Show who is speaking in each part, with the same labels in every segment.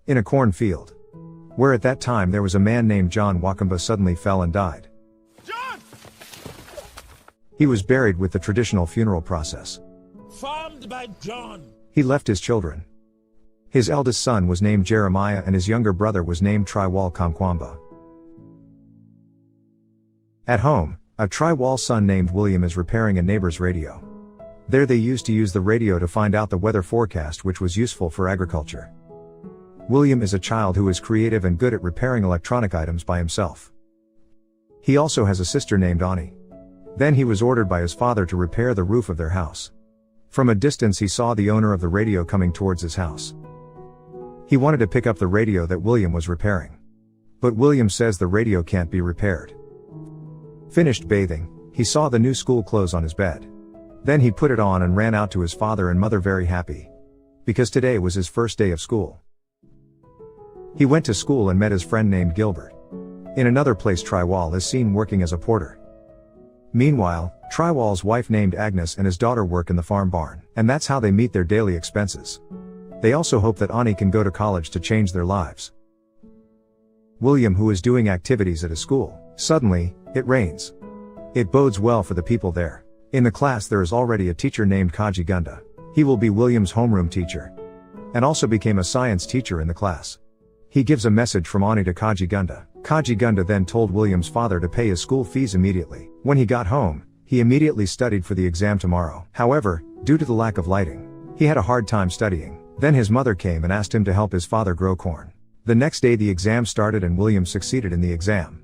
Speaker 1: in a cornfield, where at that time there was a man named John Wakamba suddenly fell and died.
Speaker 2: John!
Speaker 1: He was buried with the traditional funeral process.
Speaker 2: Farmed by John.
Speaker 1: He left his children. His eldest son was named Jeremiah and his younger brother was named Triwal Kamkwamba. At home, a Triwal son named William is repairing a neighbor's radio. There they used to use the radio to find out the weather forecast, which was useful for agriculture. William is a child who is creative and good at repairing electronic items by himself. He also has a sister named Ani. Then he was ordered by his father to repair the roof of their house. From a distance he saw the owner of the radio coming towards his house. He wanted to pick up the radio that William was repairing. But William says the radio can't be repaired. Finished bathing, he saw the new school clothes on his bed. Then he put it on and ran out to his father and mother very happy. Because today was his first day of school. He went to school and met his friend named Gilbert. In another place Triwal is seen working as a porter. Meanwhile, Triwal's wife named Agnes and his daughter work in the farm barn, and that's how they meet their daily expenses. They also hope that Ani can go to college to change their lives. William, who is doing activities at his school, suddenly, it rains. It bodes well for the people there. In the class there is already a teacher named Kaji Gunda. He will be William's homeroom teacher. And also became a science teacher in the class. He gives a message from Ani to Kaji Gunda. Kaji Gunda then told William's father to pay his school fees immediately. When he got home, he immediately studied for the exam tomorrow. However, due to the lack of lighting, he had a hard time studying. Then his mother came and asked him to help his father grow corn. The next day the exam started and William succeeded in the exam.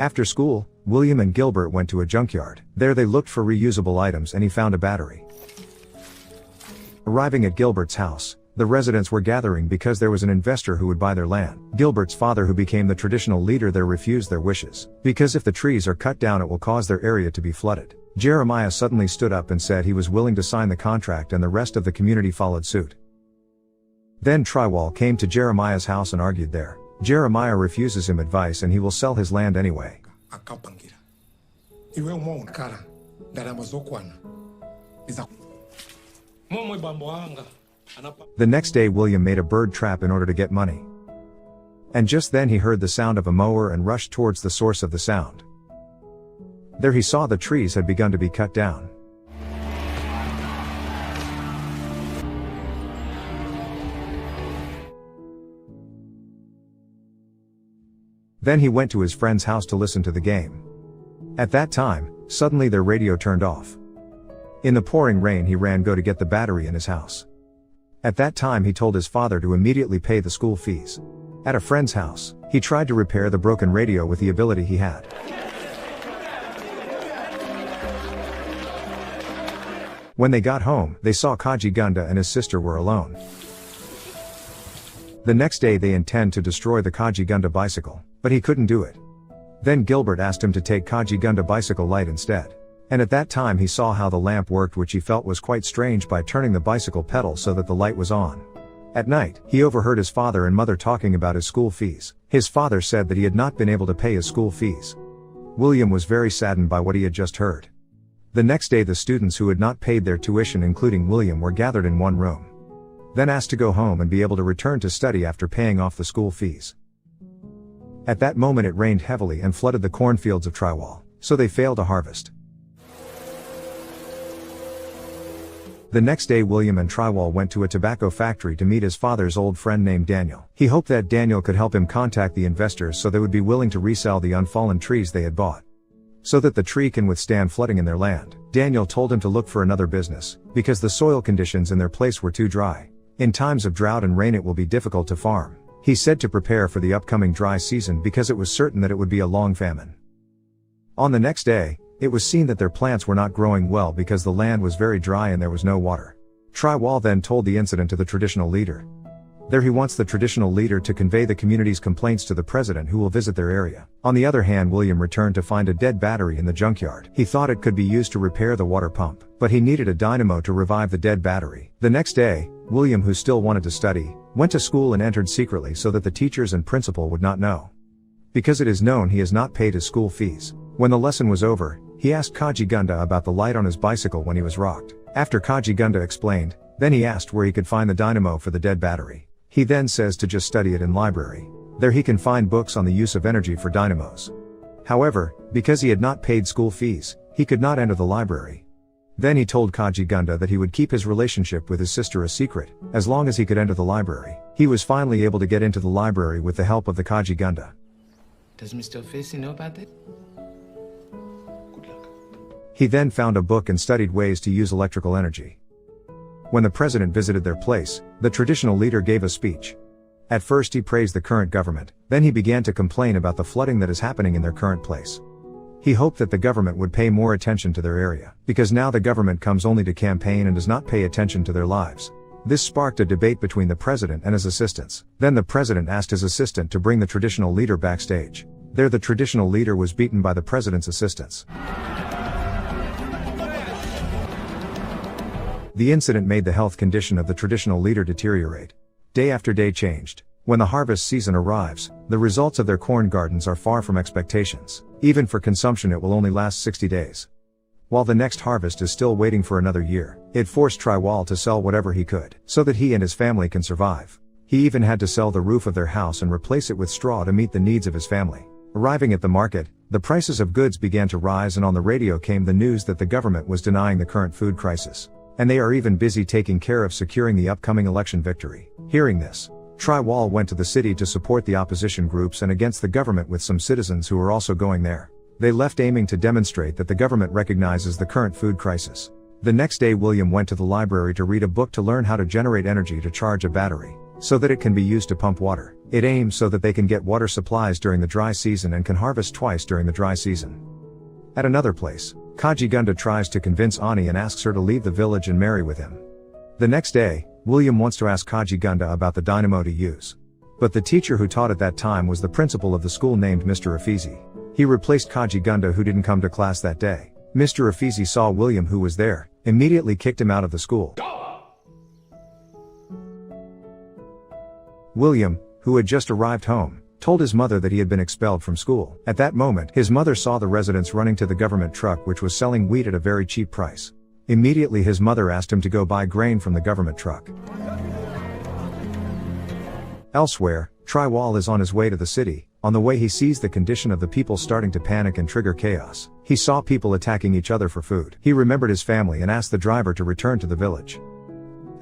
Speaker 1: After school, William and Gilbert went to a junkyard. There they looked for reusable items and he found a battery. Arriving at Gilbert's house, the residents were gathering because there was an investor who would buy their land. Gilbert's father, who became the traditional leader there, refused their wishes, because if the trees are cut down it will cause their area to be flooded. Jeremiah suddenly stood up and said he was willing to sign the contract, and the rest of the community followed suit. Then Triwal came to Jeremiah's house and argued there. Jeremiah refuses him advice and he will sell his land anyway. The next day William made a bird trap in order to get money. And just then he heard the sound of a mower and rushed towards the source of the sound. There he saw the trees had begun to be cut down. Then he went to his friend's house to listen to the game. At that time, suddenly their radio turned off. In the pouring rain he ran to get the battery in his house. At that time he told his father to immediately pay the school fees. At a friend's house, he tried to repair the broken radio with the ability he had. When they got home, they saw Kaji Gunda and his sister were alone. The next day they intend to destroy the Kaji Gunda bicycle, but he couldn't do it. Then Gilbert asked him to take Kaji Gunda bicycle light instead. And at that time he saw how the lamp worked, which he felt was quite strange, by turning the bicycle pedal so that the light was on. At night, he overheard his father and mother talking about his school fees. His father said that he had not been able to pay his school fees. William was very saddened by what he had just heard. The next day the students who had not paid their tuition, including William, were gathered in one room. Then asked to go home and be able to return to study after paying off the school fees. At that moment it rained heavily and flooded the cornfields of Triwal, so they failed to harvest. The next day William and Triwal went to a tobacco factory to meet his father's old friend named Daniel. He hoped that Daniel could help him contact the investors so they would be willing to resell the unfallen trees they had bought, so that the tree can withstand flooding in their land. Daniel told him to look for another business, because the soil conditions in their place were too dry. In times of drought and rain it will be difficult to farm. He said to prepare for the upcoming dry season because it was certain that it would be a long famine. On the next day, it was seen that their plants were not growing well because the land was very dry and there was no water. Triwal then told the incident to the traditional leader. There he wants the traditional leader to convey the community's complaints to the president, who will visit their area. On the other hand, William returned to find a dead battery in the junkyard. He thought it could be used to repair the water pump, but he needed a dynamo to revive the dead battery. The next day, William, who still wanted to study, went to school and entered secretly so that the teachers and principal would not know. Because it is known he has not paid his school fees. When the lesson was over, he asked Kaji Gunda about the light on his bicycle when he was rocked. After Kaji Gunda explained, then he asked where he could find the dynamo for the dead battery. He then says to just study it in library. There he can find books on the use of energy for dynamos. However, because he had not paid school fees, he could not enter the library. Then he told Kaji Gunda that he would keep his relationship with his sister a secret, as long as he could enter the library. He was finally able to get into the library with the help of the Kaji Gunda.
Speaker 3: Does Mr. Ofisi know about that?
Speaker 2: Good luck.
Speaker 1: He then found a book and studied ways to use electrical energy. When the president visited their place, the traditional leader gave a speech. At first he praised the current government, then he began to complain about the flooding that is happening in their current place. He hoped that the government would pay more attention to their area, because now the government comes only to campaign and does not pay attention to their lives. This sparked a debate between the president and his assistants. Then the president asked his assistant to bring the traditional leader backstage. There the traditional leader was beaten by the president's assistants. The incident made the health condition of the traditional leader deteriorate. Day after day changed. When the harvest season arrives, the results of their corn gardens are far from expectations. Even for consumption it will only last 60 days. While the next harvest is still waiting for another year, it forced Triwal to sell whatever he could, so that he and his family can survive. He even had to sell the roof of their house and replace it with straw to meet the needs of his family. Arriving at the market, the prices of goods began to rise and on the radio came the news that the government was denying the current food crisis. And they are even busy taking care of securing the upcoming election victory. Hearing this, Triwal went to the city to support the opposition groups and against the government with some citizens who were also going there. They left aiming to demonstrate that the government recognizes the current food crisis. The next day William went to the library to read a book to learn how to generate energy to charge a battery, so that it can be used to pump water. It aims so that they can get water supplies during the dry season and can harvest twice during the dry season. At another place, Kaji Gunda tries to convince Ani and asks her to leave the village and marry with him. The next day, William wants to ask Kaji Gunda about the dynamo to use. But the teacher who taught at that time was the principal of the school named Mr. Afisi. He replaced Kaji Gunda who didn't come to class that day. Mr. Afisi saw William who was there, immediately kicked him out of the school. William, who had just arrived home, told his mother that he had been expelled from school. At that moment, his mother saw the residents running to the government truck which was selling wheat at a very cheap price. Immediately his mother asked him to go buy grain from the government truck. Elsewhere, Triwal is on his way to the city. On the way he sees the condition of the people starting to panic and trigger chaos. He saw people attacking each other for food. He remembered his family and asked the driver to return to the village.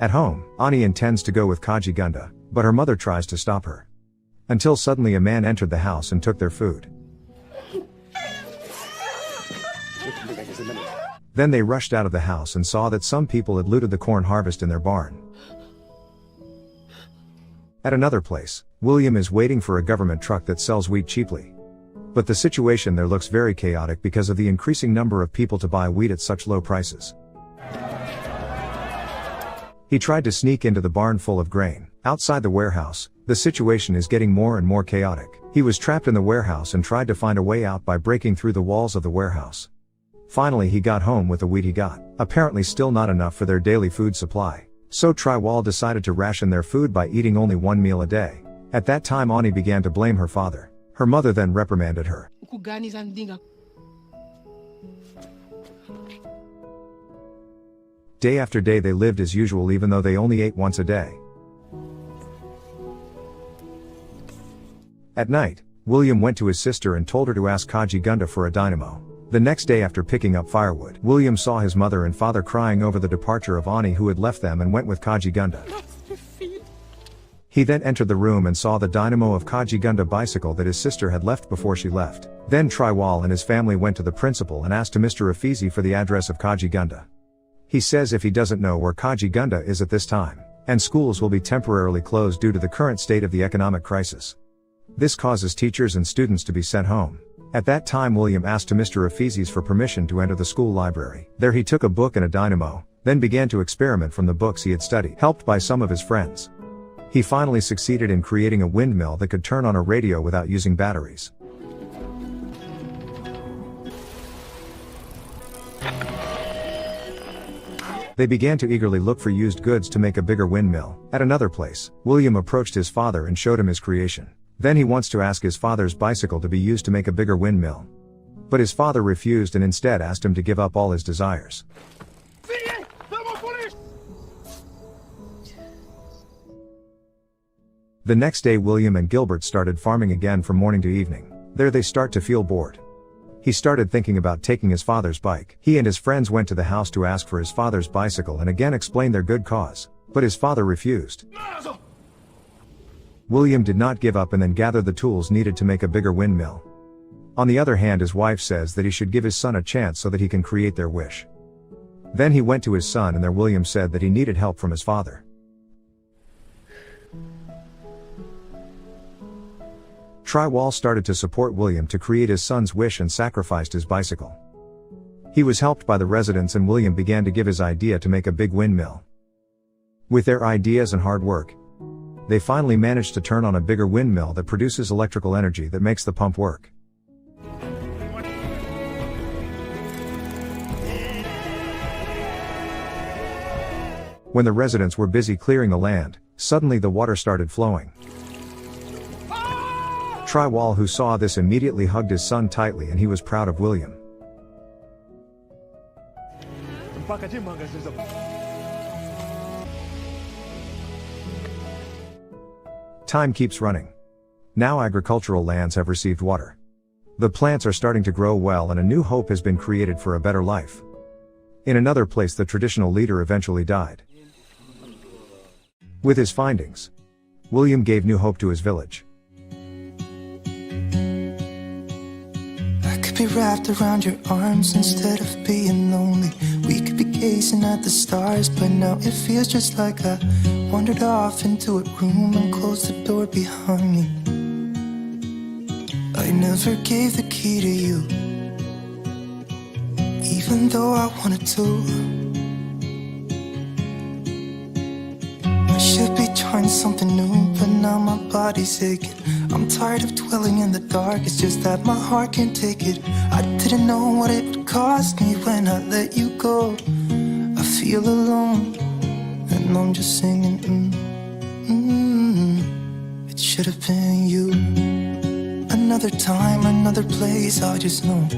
Speaker 1: At home, Ani intends to go with Kaji Gunda, but her mother tries to stop her. Until suddenly a man entered the house and took their food. Then they rushed out of the house and saw that some people had looted the corn harvest in their barn. At another place, William is waiting for a government truck that sells wheat cheaply. But the situation there looks very chaotic because of the increasing number of people to buy wheat at such low prices. He tried to sneak into the barn full of grain. Outside the warehouse, the situation is getting more and more chaotic. He was trapped in the warehouse and tried to find a way out by breaking through the walls of the warehouse. Finally he got home with the wheat he got, apparently still not enough for their daily food supply. So Triwal decided to ration their food by eating only one meal a day. At that time Ani began to blame her father. Her mother then reprimanded her. Day after day they lived as usual even though they only ate once a day. At night, William went to his sister and told her to ask Kaji Gunda for a dynamo. The next day after picking up firewood, William saw his mother and father crying over the departure of Ani who had left them and went with Kaji Gunda. He then entered the room and saw the dynamo of Kaji Gunda bicycle that his sister had left before she left. Then Triwal and his family went to the principal and asked to Mr. Afisi for the address of Kaji Gunda. He says if he doesn't know where Kaji Gunda is at this time, and schools will be temporarily closed due to the current state of the economic crisis. This causes teachers and students to be sent home. At that time William asked to Mr. Afisi's for permission to enter the school library. There he took a book and a dynamo, then began to experiment from the books he had studied, helped by some of his friends. He finally succeeded in creating a windmill that could turn on a radio without using batteries. They began to eagerly look for used goods to make a bigger windmill. At another place, William approached his father and showed him his creation. Then he wants to ask his father's bicycle to be used to make a bigger windmill. But his father refused and instead asked him to give up all his desires. The next day William and Gilbert started farming again from morning to evening. There they start to feel bored. He started thinking about taking his father's bike. He and his friends went to the house to ask for his father's bicycle and again explain their good cause. But his father refused. William did not give up and then gathered the tools needed to make a bigger windmill. On the other hand, his wife says that he should give his son a chance so that he can create their wish. Then he went to his son and there William said that he needed help from his father. Triwall started to support William to create his son's wish and sacrificed his bicycle. He was helped by the residents and William began to give his idea to make a big windmill. With their ideas and hard work, they finally managed to turn on a bigger windmill that produces electrical energy that makes the pump work. When the residents were busy clearing the land, suddenly the water started flowing. Triwall, who saw this, immediately hugged his son tightly and he was proud of William. Time keeps running. Now agricultural lands have received water. The plants are starting to grow well and a new hope has been created for a better life. In another place, the traditional leader eventually died. With his findings, William gave new hope to his village.
Speaker 4: I could be wrapped around your arms instead of being lonely. We could be gazing at the stars, but now it feels just like I wandered off into a room and closed the door behind me. I never gave the key to you, even though I wanted to. I should be trying something new, but now my body's aching. I'm tired of dwelling in the dark, it's just that my heart can't take it. I didn't know what it would cost me when I let you go. I feel alone, and I'm just singing, It should have been you. Another time, another place, I just know